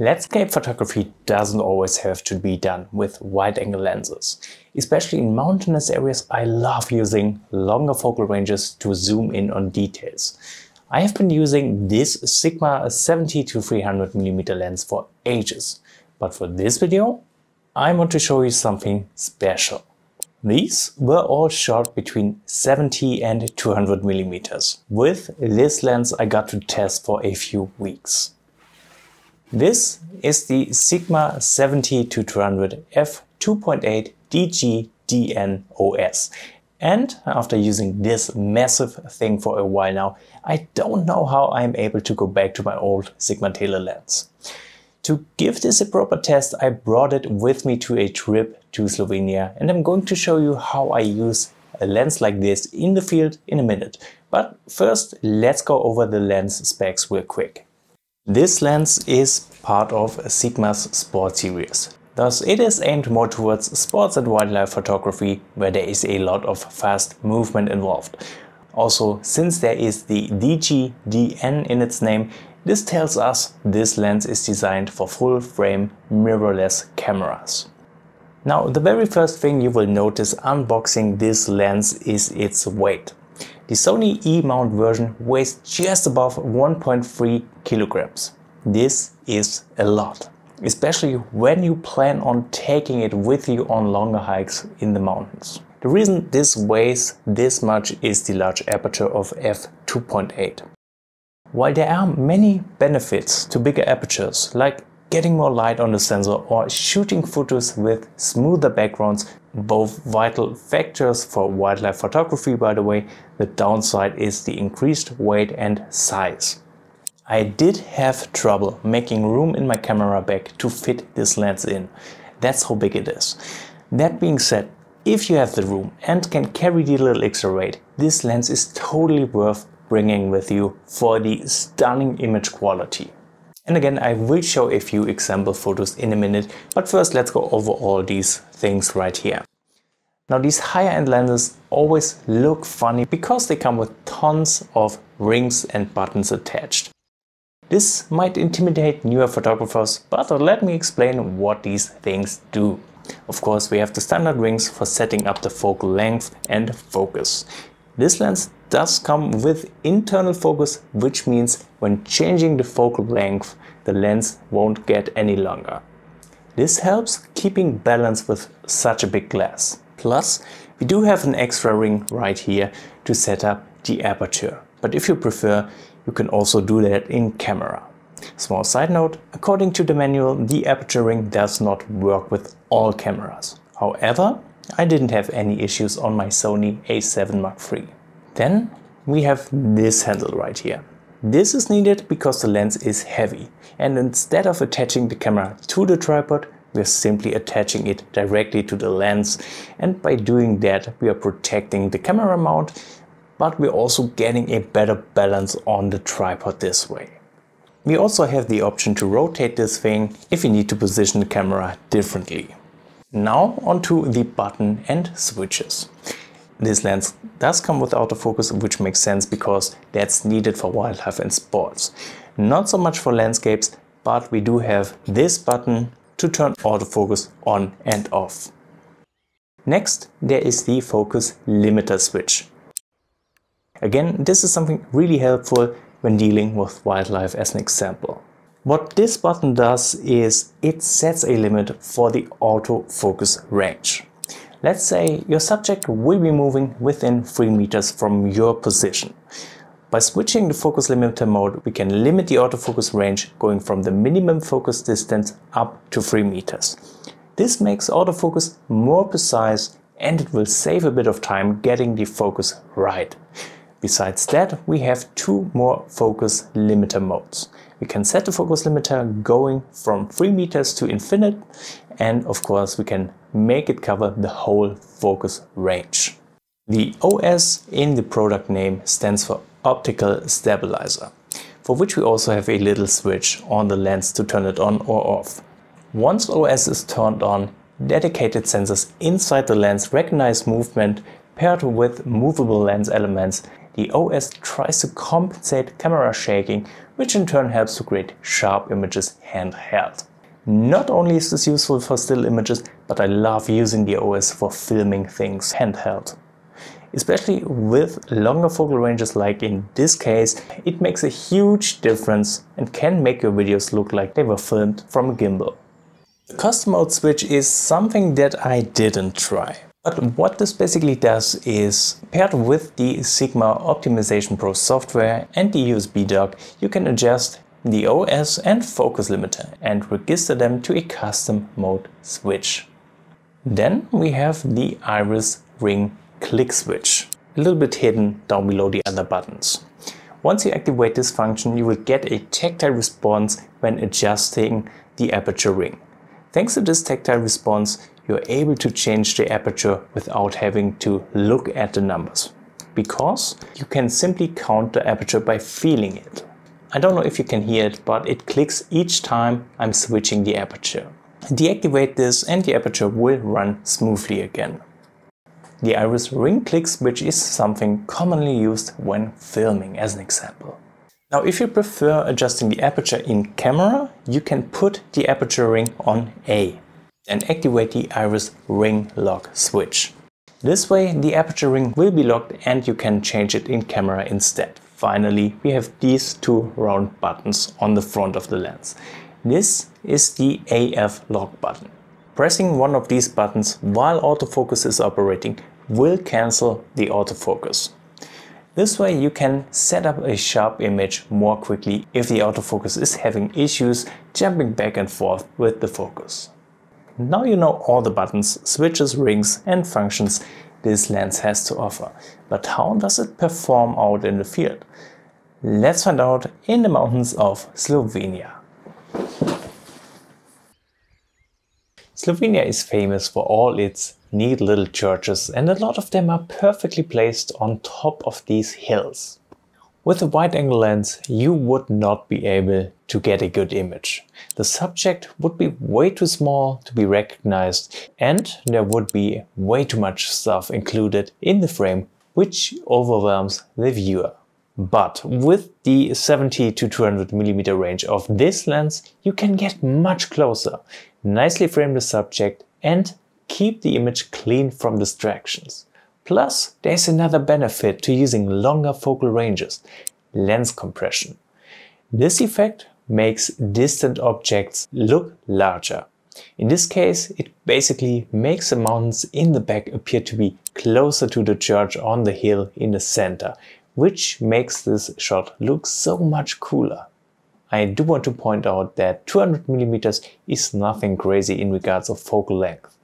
Landscape photography doesn't always have to be done with wide-angle lenses. Especially in mountainous areas, I love using longer focal ranges to zoom in on details. I have been using this Sigma 70-300mm lens for ages, but for this video, I want to show you something special. These were all shot between 70 and 200mm. With this lens I got to test for a few weeks. This is the Sigma 70-200 F2.8 DG-DNOS. And after using this massive thing for a while now, I don't know how I'm able to go back to my old Sigma tele lens. To give this a proper test, I brought it with me to a trip to Slovenia, and I'm going to show you how I use a lens like this in the field in a minute. But first, let's go over the lens specs real quick. This lens is part of Sigma's Sport series. Thus, it is aimed more towards sports and wildlife photography, where there is a lot of fast movement involved. Also, since there is the DG-DN in its name, this tells us this lens is designed for full-frame mirrorless cameras. Now, the very first thing you will notice unboxing this lens is its weight. The Sony E-mount version weighs just above 1.3 kilograms. This is a lot, especially when you plan on taking it with you on longer hikes in the mountains. The reason this weighs this much is the large aperture of f2.8. While there are many benefits to bigger apertures, like getting more light on the sensor or shooting photos with smoother backgrounds, both vital factors for wildlife photography by the way, the downside is the increased weight and size. I did have trouble making room in my camera bag to fit this lens in. That's how big it is. That being said, if you have the room and can carry the little extra weight, this lens is totally worth bringing with you for the stunning image quality. And again, I will show a few example photos in a minute, but first let's go over all these things right here. Now, these higher end lenses always look funny because they come with tons of rings and buttons attached. This might intimidate newer photographers, but let me explain what these things do. Of course, we have the standard rings for setting up the focal length and focus. This lens does come with internal focus, which means when changing the focal length, the lens won't get any longer. This helps keeping balance with such a big glass. Plus, we do have an extra ring right here to set up the aperture. But if you prefer, you can also do that in camera. Small side note, according to the manual, the aperture ring does not work with all cameras. However, I didn't have any issues on my Sony a7 Mark III. Then we have this handle right here. This is needed because the lens is heavy, and instead of attaching the camera to the tripod, we are simply attaching it directly to the lens, and by doing that we are protecting the camera mount, but we're also getting a better balance on the tripod this way. We also have the option to rotate this thing if you need to position the camera differently. Now onto the button and switches. This lens does come with autofocus, which makes sense because that's needed for wildlife and sports. Not so much for landscapes, but we do have this button to turn autofocus on and off. Next, there is the focus limiter switch. Again, this is something really helpful when dealing with wildlife as an example. What this button does is it sets a limit for the autofocus range. Let's say your subject will be moving within 3 meters from your position. By switching the focus limiter mode, we can limit the autofocus range going from the minimum focus distance up to 3 meters. This makes autofocus more precise and it will save a bit of time getting the focus right. Besides that, we have 2 more focus limiter modes. We can set the focus limiter going from 3 meters to infinite, and of course we can make it cover the whole focus range. The OS in the product name stands for optical stabilizer, for which we also have a little switch on the lens to turn it on or off. Once OS is turned on, dedicated sensors inside the lens recognize movement paired with movable lens elements. the OS tries to compensate camera shaking, which in turn helps to create sharp images handheld. Not only is this useful for still images, but I love using the OS for filming things handheld. Especially with longer focal ranges like in this case, it makes a huge difference and can make your videos look like they were filmed from a gimbal. The custom mode switch is something that I didn't try. But what this basically does is, paired with the Sigma Optimization Pro software and the USB dock, you can adjust the OS and focus limiter and register them to a custom mode switch. Then we have the iris ring click switch, a little bit hidden down below the other buttons. Once you activate this function, you will get a tactile response when adjusting the aperture ring. Thanks to this tactile response, you're able to change the aperture without having to look at the numbers, because you can simply count the aperture by feeling it. I don't know if you can hear it, but it clicks each time I'm switching the aperture. Deactivate this and the aperture will run smoothly again. The iris ring click switch is something commonly used when filming, as an example. Now, if you prefer adjusting the aperture in camera, you can put the aperture ring on A, then activate the iris ring lock switch. This way the aperture ring will be locked and you can change it in camera instead. Finally, we have these two round buttons on the front of the lens. This is the AF lock button. Pressing one of these buttons while autofocus is operating will cancel the autofocus. This way you can set up a sharp image more quickly if the autofocus is having issues jumping back and forth with the focus. Now you know all the buttons, switches, rings and functions this lens has to offer. But how does it perform out in the field? Let's find out in the mountains of Slovenia. Slovenia is famous for all its neat little churches, and a lot of them are perfectly placed on top of these hills. With a wide-angle lens, you would not be able to get a good image. The subject would be way too small to be recognized, and there would be way too much stuff included in the frame, which overwhelms the viewer. But with the 70 to 200mm range of this lens, you can get much closer, nicely frame the subject and keep the image clean from distractions. Plus, there's another benefit to using longer focal ranges: lens compression. This effect makes distant objects look larger. In this case, it basically makes the mountains in the back appear to be closer to the church on the hill in the center, which makes this shot look so much cooler. I do want to point out that 200mm is nothing crazy in regards of focal length.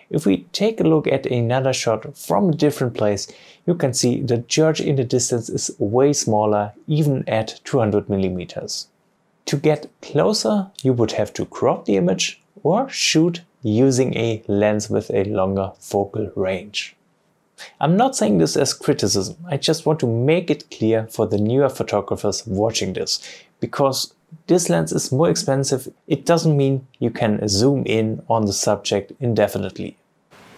If we take a look at another shot from a different place, you can see the church in the distance is way smaller, even at 200mm. To get closer, you would have to crop the image or shoot using a lens with a longer focal range. I'm not saying this as criticism, I just want to make it clear for the newer photographers watching this. Because this lens is more expensive, it doesn't mean you can zoom in on the subject indefinitely.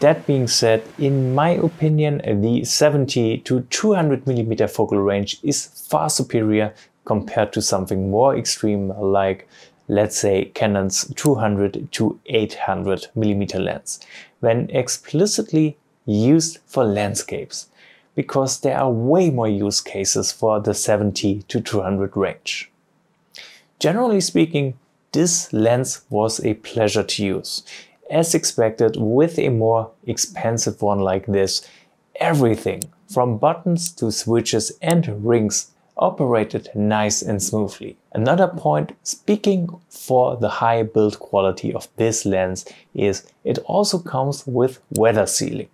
That being said, in my opinion, the 70 to 200mm focal range is far superior compared to something more extreme like, let's say, Canon's 200 to 800mm lens, when explicitly used for landscapes, because there are way more use cases for the 70 to 200 range. Generally speaking, this lens was a pleasure to use. As expected, with a more expensive one like this, everything from buttons to switches and rings operated nice and smoothly. Another point speaking for the high build quality of this lens is it also comes with weather sealing,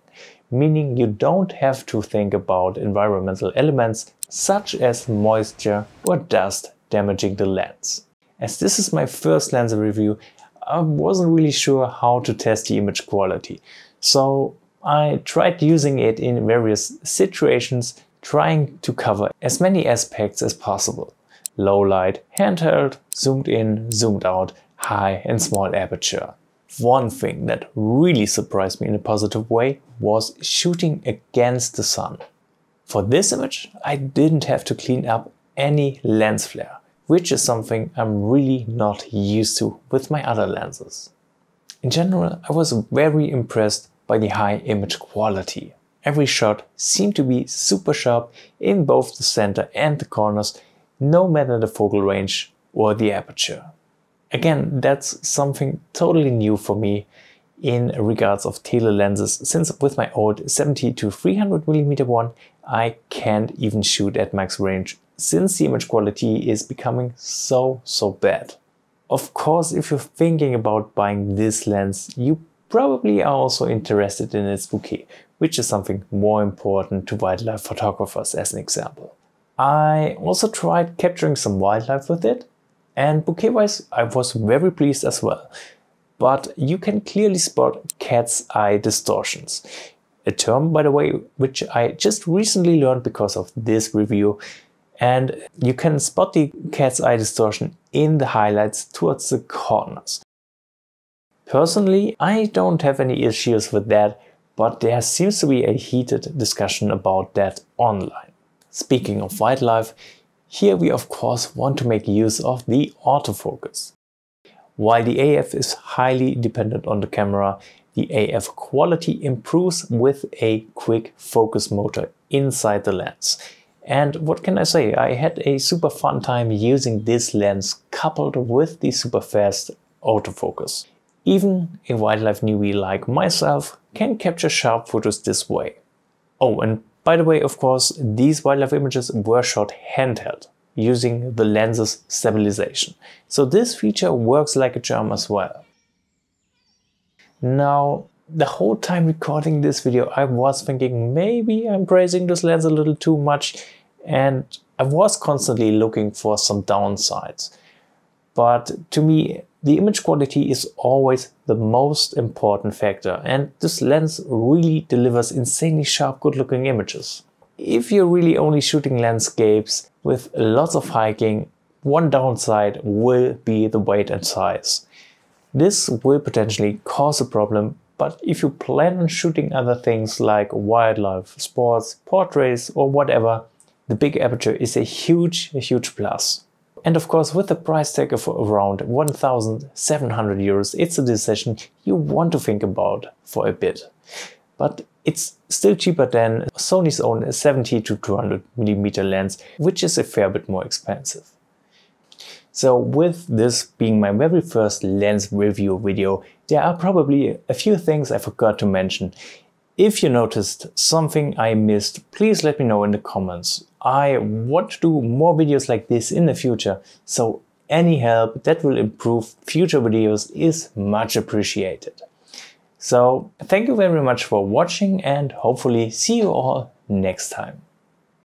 meaning you don't have to think about environmental elements such as moisture or dust damaging the lens. As this is my first lens review, I wasn't really sure how to test the image quality, so I tried using it in various situations, trying to cover as many aspects as possible: low light, handheld, zoomed in, zoomed out, high and small aperture. One thing that really surprised me in a positive way was shooting against the sun. For this image, I didn't have to clean up any lens flare, which is something I'm really not used to with my other lenses. In general, I was very impressed by the high image quality. Every shot seemed to be super sharp in both the center and the corners, no matter the focal range or the aperture. Again, that's something totally new for me in regards of tele lenses, since with my old 70-300mm one, I can't even shoot at max range, since the image quality is becoming so bad. Of course, if you're thinking about buying this lens, you probably are also interested in its bokeh, which is something more important to wildlife photographers as an example. I also tried capturing some wildlife with it, and bokeh wise I was very pleased as well. But you can clearly spot cat's eye distortions. A term, by the way, which I just recently learned because of this review. And you can spot the cat's eye distortion in the highlights towards the corners. Personally, I don't have any issues with that, but there seems to be a heated discussion about that online. Speaking of wildlife, here we of course want to make use of the autofocus. While the AF is highly dependent on the camera, the AF quality improves with a quick focus motor inside the lens. And what can I say, I had a super fun time using this lens coupled with the super fast autofocus. Even a wildlife newbie like myself can capture sharp photos this way. Oh, and by the way, of course, these wildlife images were shot handheld, using the lens's stabilization. So this feature works like a charm as well. Now, the whole time recording this video, I was thinking maybe I'm praising this lens a little too much, and I was constantly looking for some downsides. But to me, the image quality is always the most important factor, and this lens really delivers insanely sharp, good-looking images. If you're really only shooting landscapes with lots of hiking, one downside will be the weight and size. This will potentially cause a problem, but if you plan on shooting other things like wildlife, sports, portraits or whatever, the big aperture is a huge plus. And of course, with the price tag of around 1,700 euros, it's a decision you want to think about for a bit. But it's still cheaper than Sony's own 70-200mm lens, which is a fair bit more expensive. So with this being my very first lens review video, there are probably a few things I forgot to mention. If you noticed something I missed, please let me know in the comments. I want to do more videos like this in the future, so any help that will improve future videos is much appreciated. So thank you very much for watching, and hopefully see you all next time.